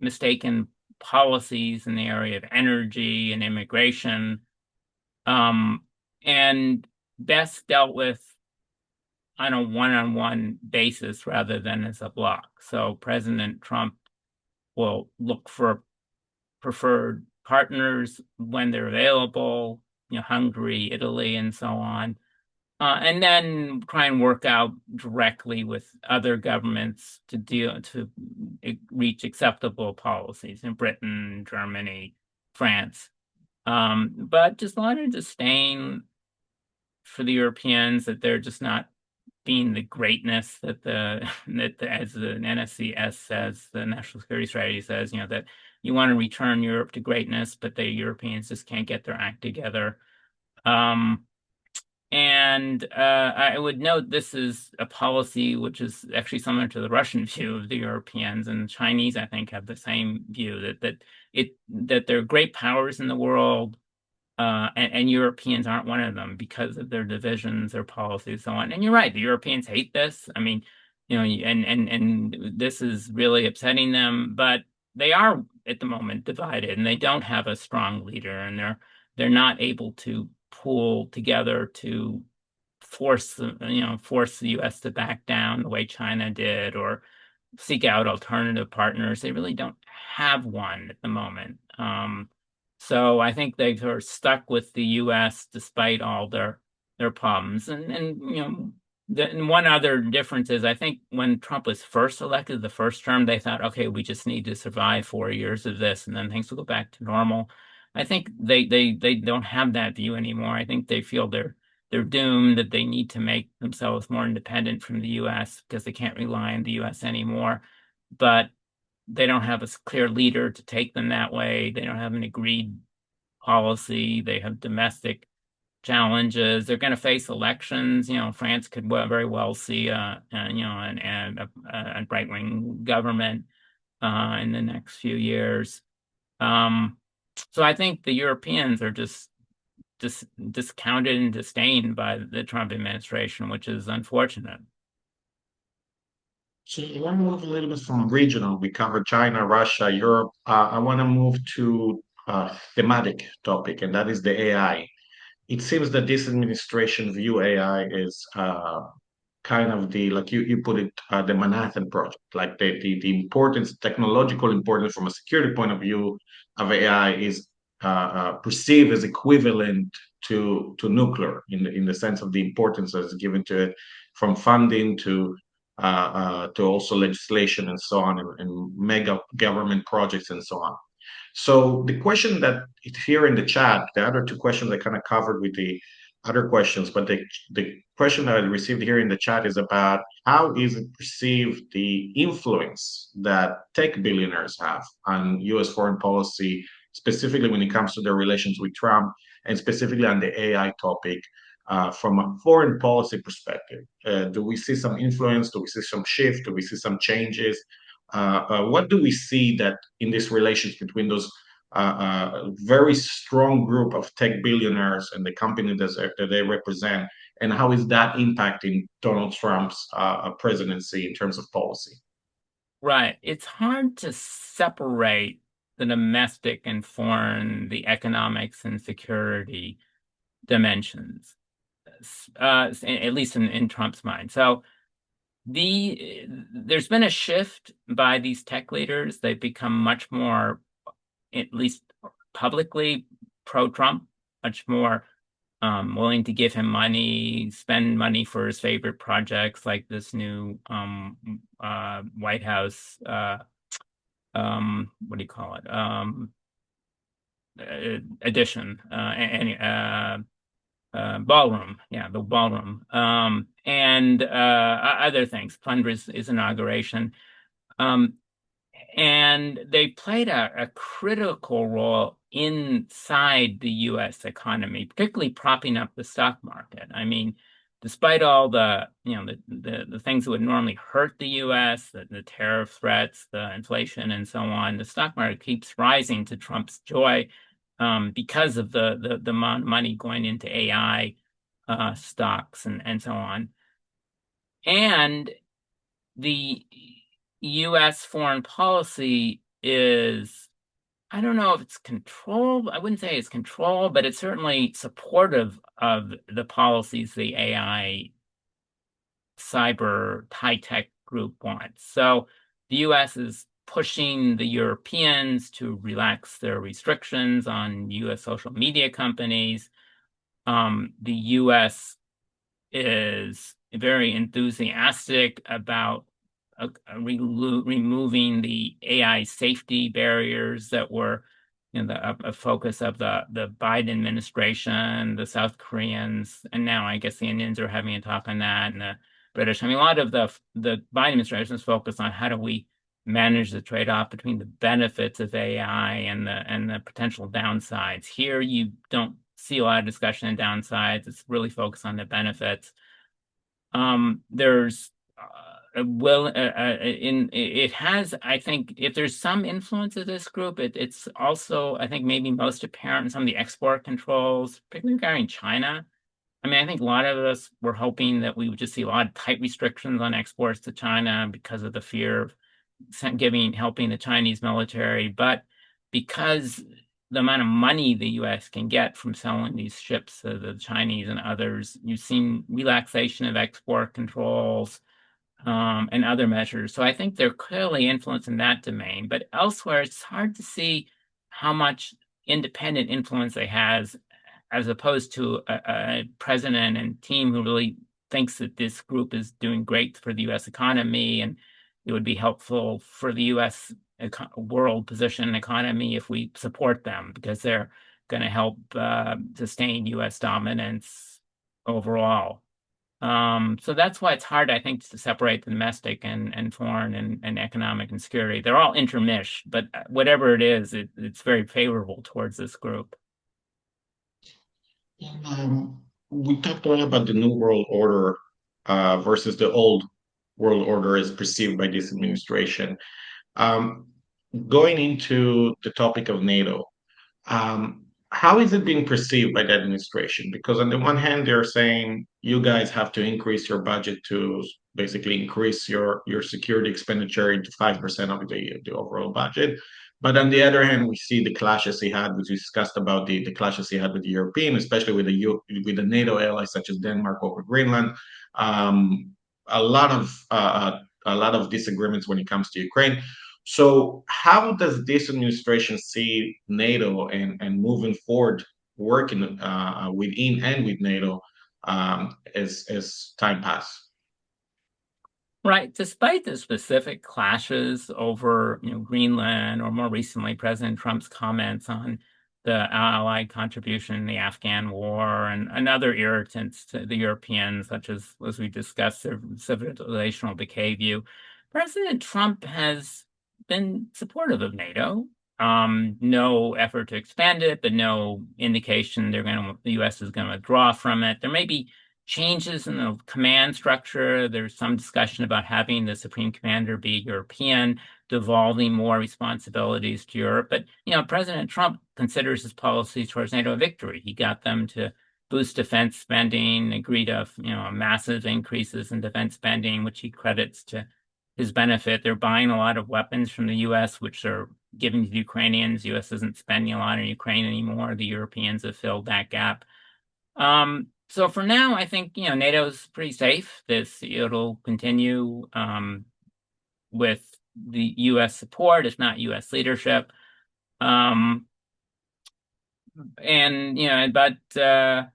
mistaken policies in the area of energy and immigration, um, and best dealt with on a one-on-one basis rather than as a bloc. So President Trump will look for preferred partners when they're available, Hungary, Italy, and so on. And then try and work out directly with other governments to reach acceptable policies in Britain, Germany, France. But just a lot of disdain for the Europeans that they're just not being the greatness that as the NSCS says, the National Security Strategy says, that you want to return Europe to greatness, but the Europeans just can't get their act together. And I would note this is a policy which is actually similar to the Russian view of the Europeans, and the Chinese, I think, have the same view that they're great powers in the world, and Europeans aren't one of them because of their divisions, their policies, so on. And you're right, the Europeans hate this. I mean, and this is really upsetting them, but they are at the moment divided, and they don't have a strong leader, and they're not able to pool together to force the U.S. to back down the way China did, or seek out alternative partners. They really don't have one at the moment. So I think they are stuck with the U.S. despite all their problems. And one other difference is I think when Trump was first elected, the first term, they thought, okay, we just need to survive 4 years of this, and then things will go back to normal. I think they don't have that view anymore. I think they feel they're doomed, that they need to make themselves more independent from the U.S. because they can't rely on the U.S. anymore. But they don't have a clear leader to take them that way. They don't have an agreed policy. They have domestic challenges. They're going to face elections. France could very well see a right-wing government in the next few years. So I think the Europeans are just discounted and disdained by the Trump administration, which is unfortunate. So I want to move a little bit from regional. We covered China, Russia, Europe. I want to move to a thematic topic, and that is the AI. It seems that this administration view AI is kind of the like you put it the Manhattan Project, like the importance, technological importance from a security point of view of AI is perceived as equivalent to nuclear in the sense of the importance that's given to it, from funding to also legislation and so on, and mega government projects and so on. So the question that it's here in the chat, the other two questions I kind of covered with the other questions, but the question that I received here in the chat is about how is it perceived the influence that tech billionaires have on U.S. foreign policy, specifically when it comes to their relations with Trump, and specifically on the AI topic. From a foreign policy perspective, do we see some influence? Do we see some shift? Do we see some changes? What do we see that in these relations between those very strong group of tech billionaires and the company that they represent, and how is that impacting Donald Trump's presidency in terms of policy? Right. It's hard to separate the domestic and foreign, the economics and security dimensions. at least in Trump's mind. So there's been a shift by these tech leaders. They've become much more, at least publicly, pro-Trump, much more willing to give him money, spend money for his favorite projects, like this new White House what do you call it? Addition, ballroom, yeah, the ballroom, and other things. Fundraise his inauguration. Um, and they played a critical role inside the U.S. economy, particularly propping up the stock market. I mean, despite all the things that would normally hurt the U.S., the tariff threats, the inflation, and so on, the stock market keeps rising to Trump's joy because of the amount of money going into AI stocks and so on. And the U.S. foreign policy is, I don't know if it's controlled. I wouldn't say it's controlled, but it's certainly supportive of the policies the AI cyber high tech group wants. So the U.S. is pushing the Europeans to relax their restrictions on U.S. social media companies. The U.S. is very enthusiastic about removing the AI safety barriers that were a focus of the Biden administration, the South Koreans, and now I guess the Indians are having a talk on that, and the British. I mean, a lot of the Biden administration is focused on how do we manage the trade-off between the benefits of AI and the potential downsides. Here, you don't see a lot of discussion of downsides. It's really focused on the benefits. There's it has, I think, if there's some influence of this group, it's also, I think, maybe most apparent in some of the export controls, particularly regarding China. I mean, I think a lot of us were hoping that we would just see a lot of tight restrictions on exports to China because of the fear of helping the Chinese military, but because the amount of money the U.S. can get from selling these ships to the Chinese and others, you've seen relaxation of export controls and other measures. So I think they're clearly influencing that domain, but elsewhere it's hard to see how much independent influence they has, as opposed to a president and team who really thinks that this group is doing great for the U.S. economy and it would be helpful for the U.S. world position economy if we support them because they're going to help sustain U.S. dominance overall. So that's why it's hard, I think, to separate the domestic and foreign and economic and security. They're all intermeshed, but whatever it is, it's very favorable towards this group. We talked a lot about the New World Order versus the old world order as perceived by this administration. Um, Going into the topic of NATO, how is it being perceived by the administration? Because on the one hand, they're saying you guys have to increase your budget to basically increase your security expenditure into 5% of the overall budget. But on the other hand, we see the clashes he had, which we discussed about the clashes he had with the European, especially with with the NATO allies such as Denmark over Greenland. Um, a lot of disagreements when it comes to Ukraine. So, how does this administration see NATO and moving forward, working within and with NATO as time passes? Right. Despite the specific clashes over, Greenland, or more recently, President Trump's comments on the Allied contribution in the Afghan war and other irritants to the Europeans, such as we discussed, their civilizational decay view, President Trump has been supportive of NATO. No effort to expand it, but no indication the U.S. is going to withdraw from it. There may be changes in the command structure. There's some discussion about having the Supreme Commander be European, devolving more responsibilities to Europe. But, President Trump considers his policies towards NATO a victory. He got them to boost defense spending, agree to, massive increases in defense spending, which he credits to his benefit. They're buying a lot of weapons from the U.S., which are giving to the Ukrainians. The U.S. isn't spending a lot on Ukraine anymore. The Europeans have filled that gap. So for now, I think, NATO's pretty safe. It'll continue with the U.S. support, if not U.S. leadership. Um, and but I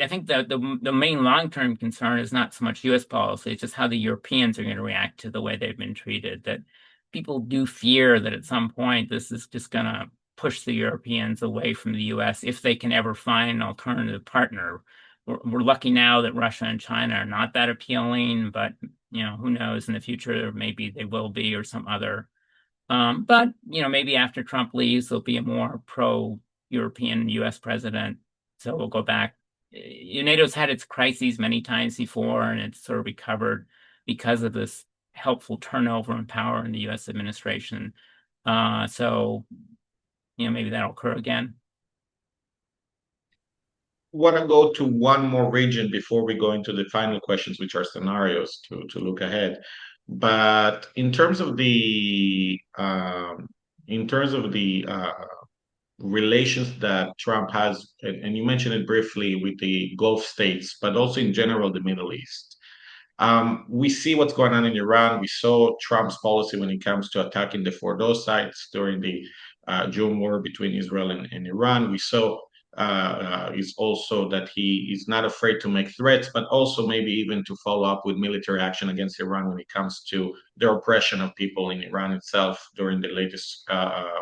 think the main long-term concern is not so much U.S. policy, it's just how the Europeans are going to react to the way they've been treated. That people do fear that at some point this is just going to push the Europeans away from the U.S. if they can ever find an alternative partner. We're lucky now that Russia and China are not that appealing, but who knows in the future, maybe they will be or some other. But maybe after Trump leaves, there'll be a more pro-European U.S. president. So we'll go back. NATO's had its crises many times before, and it's sort of recovered because of this helpful turnover in power in the U.S. administration. So maybe that'll occur again. Want to go to one more region before we go into the final questions, which are scenarios to look ahead. But in terms of the relations that Trump has, and you mentioned it briefly with the Gulf states, but also in general the Middle East. We see what's going on in Iran. We saw Trump's policy when it comes to attacking the Fordo sites during the June war between Israel and Iran. We saw is also that he is not afraid to make threats, but also maybe even to follow up with military action against Iran when it comes to the oppression of people in Iran itself during the latest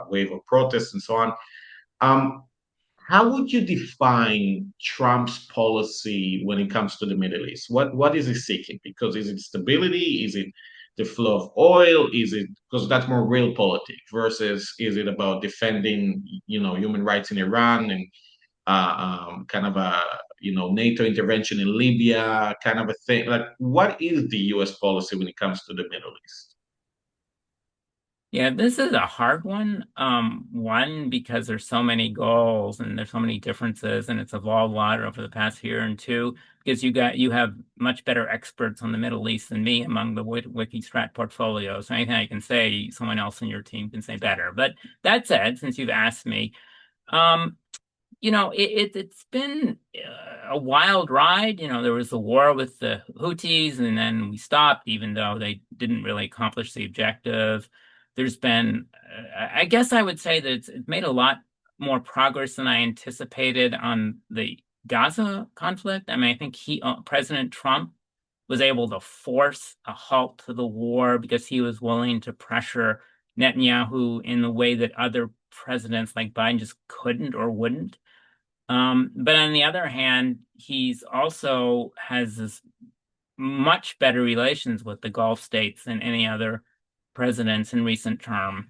wave of protests and so on. Um, how would you define Trump's policy when it comes to the Middle East? What is he seeking? Because is it stability? Is it the flow of oil? Is it because that's more real politics versus is it about defending human rights in Iran and kind of a NATO intervention in Libya kind of a thing? Like what is the U.S. policy when it comes to the Middle East? Yeah, this is a hard one. One, because there's so many goals and there's so many differences, and it's evolved a lot over the past year. And two, because you have much better experts on the Middle East than me among the Wikistrat portfolio. So anything I can say, someone else in your team can say better. But that said, since you've asked me, um, it's been a wild ride. There was the war with the Houthis, and then we stopped, even though they didn't really accomplish the objective. There's been, I guess I would say that it's made a lot more progress than I anticipated on the Gaza conflict. I mean, I think President Trump was able to force a halt to the war because he was willing to pressure Netanyahu in the way that other presidents like Biden just couldn't or wouldn't. But on the other hand, he's also has this much better relations with the Gulf states than any other presidents in recent term,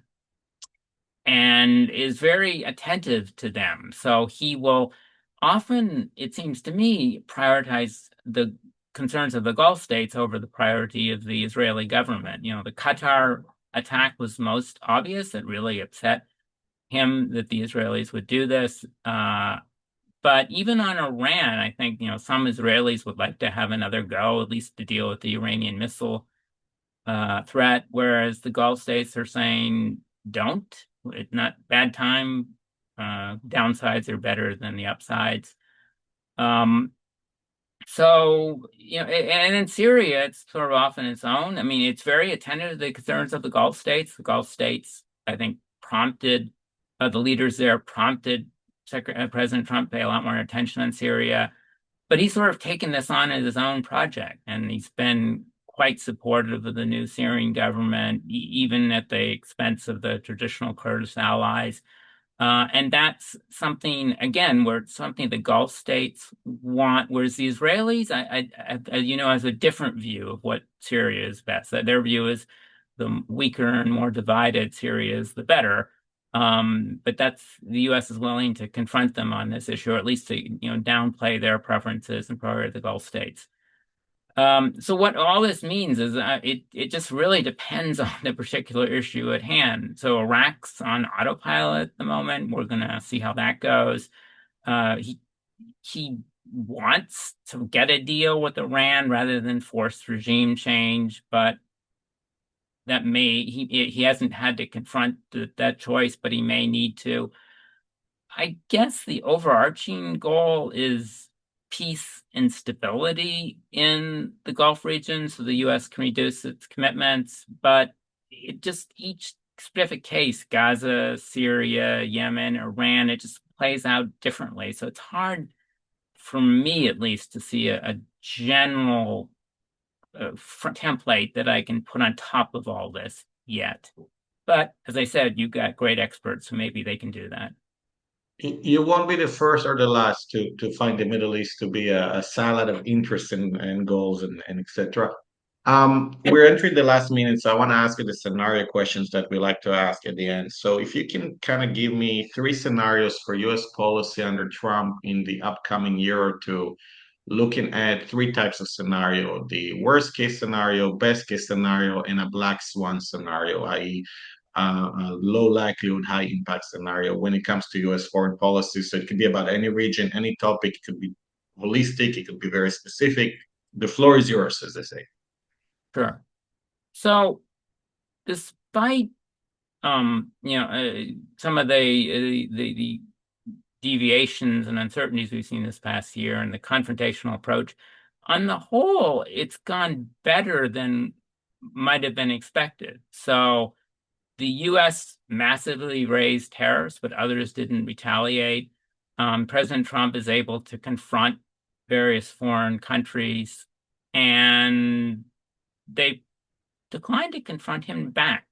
and is very attentive to them. So he will often, it seems to me, prioritize the concerns of the Gulf states over the priority of the Israeli government. The Qatar attack was most obvious. It really upset him that the Israelis would do this. But even on Iran, I think, some Israelis would like to have another go, at least to deal with the Iranian missile threat, whereas the Gulf states are saying, don't. It's not bad time. Downsides are better than the upsides. So, and in Syria, it's sort of off on its own. I mean, it's very attentive to the concerns of the Gulf states. The Gulf states, I think, prompted the leaders there prompted President Trump pay a lot more attention on Syria. But he's sort of taken this on as his own project, and he's been quite supportive of the new Syrian government, even at the expense of the traditional Kurdish allies. And that's something, again, where it's something the Gulf states want, whereas the Israelis, has a different view of what Syria is best. That their view is the weaker and more divided Syria is the better. But the U.S. is willing to confront them on this issue, or at least to downplay their preferences and prioritize the Gulf states. So what all this means is it just really depends on the particular issue at hand. So Iraq's on autopilot at the moment. We're going to see how that goes. He wants to get a deal with Iran rather than forced regime change, but he hasn't had to confront that choice, but he may need to. I guess the overarching goal is peace and stability in the Gulf region so the U.S. can reduce its commitments. But it just, each specific case, Gaza, Syria, Yemen, Iran, it just plays out differently. So it's hard for me, at least, to see a general template that I can put on top of all this yet. But as I said, you've got great experts, so maybe they can do that. You won't be the first or the last to find the Middle East to be a salad of interests and goals and etc. We're entering the last minute, so I want to ask you the scenario questions that we like to ask at the end. So if you can kind of give me three scenarios for U.S. policy under Trump in the upcoming year or two, looking at three types of scenario: the worst case scenario, best case scenario, and a black swan scenario, i.e., a low likelihood, high impact scenario when it comes to US foreign policy. So it could be about any region, any topic. It could be holistic, it could be very specific. The floor is yours, as they say. Sure. So despite some of the deviations and uncertainties we've seen this past year and the confrontational approach, on the whole, it's gone better than might have been expected. So the U.S. massively raised tariffs, but others didn't retaliate. President Trump is able to confront various foreign countries, and they declined to confront him back.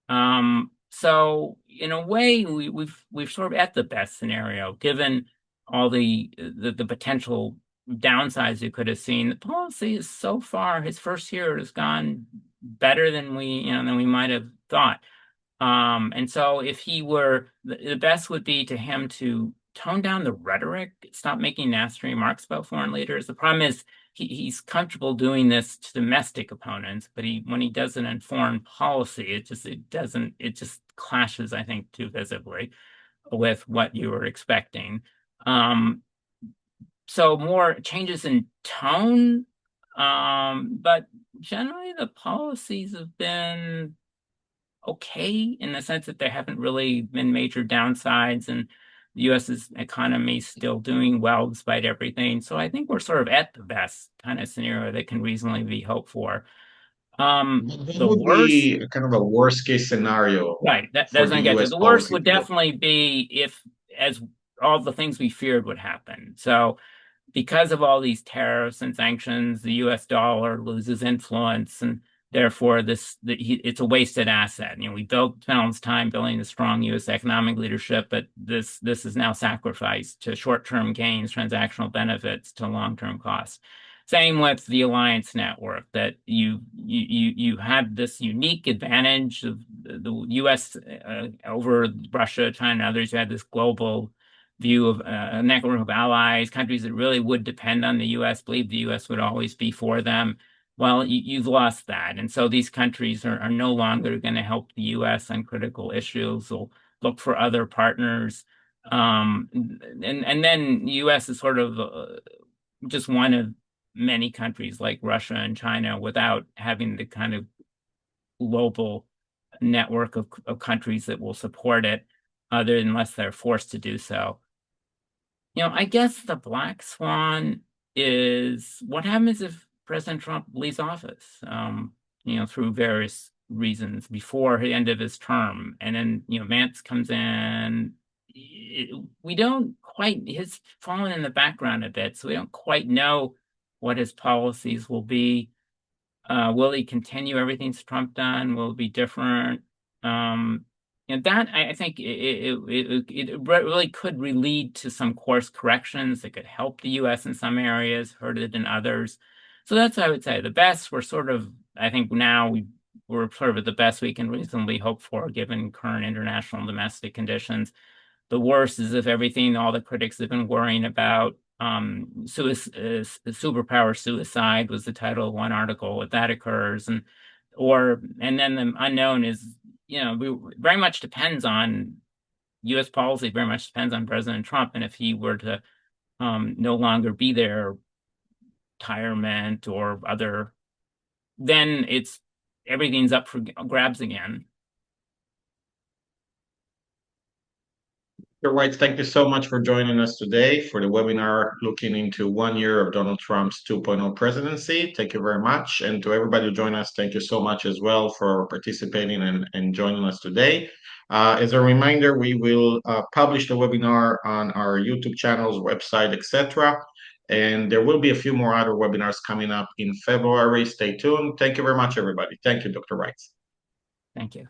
So in a way, we've sort of at the best scenario, given all the potential downsides you could have seen. The policy is so far, his first year has gone better than we might have thought. And so if he were, the best would be to him to tone down the rhetoric, stop making nasty remarks about foreign leaders. The problem is he's comfortable doing this to domestic opponents, but when he does it in foreign policy, it just clashes, I think, too visibly with what you were expecting. So more changes in tone, but generally the policies have been okay in the sense that there haven't really been major downsides, and the U.S.'s economy is still doing well despite everything. So I think we're sort of at the best kind of scenario that can reasonably be hoped for. What The would worst, be kind of a worst case scenario right, for that's what the I get to. US The worst policy would to look? definitely be if, as all the things we feared would happen. So because of all these tariffs and sanctions, the U.S. dollar loses influence, and therefore it's a wasted asset. We spent all this time building a strong U.S. economic leadership, but this is now sacrificed to short-term gains, transactional benefits to long-term costs. Same with the alliance network, that you have this unique advantage of the U.S. Over Russia, China, and others. You had this global view of a network of allies, countries that really would depend on the U.S., believe the U.S. would always be for them. Well, you've lost that. And so these countries are no longer going to help the U.S. on critical issues. They'll look for other partners. And then the U.S. is sort of just one of many countries like Russia and China without having the kind of global network of countries that will support it, other unless they're forced to do so. I guess the black swan is what happens if President Trump leaves office, through various reasons before the end of his term. And then, Vance comes in. We don't quite, he's fallen in the background a bit, so we don't quite know what his policies will be. Will he continue everything Trump done? Will it be different? And that I think it really could lead to some course corrections that could help the U.S. in some areas, hurt it in others. So that's what I would say. The best, I think now we're sort of at the best we can reasonably hope for given current international and domestic conditions. The worst is if everything all the critics have been worrying about, superpower suicide was the title of one article. If that occurs, and then the unknown is, very much depends on U.S. policy. Very much depends on President Trump, and if he were to no longer be there, retirement or other, then everything's up for grabs again. Dr. White, thank you so much for joining us today for the webinar looking into 1 year of Donald Trump's 2.0 presidency. Thank you very much. And to everybody who joined us, thank you so much as well for participating and joining us today. As a reminder, we will publish the webinar on our YouTube channels, website, etc. And there will be a few more other webinars coming up in February. Stay tuned. Thank you very much, everybody. Thank you, Dr. Wright. Thank you.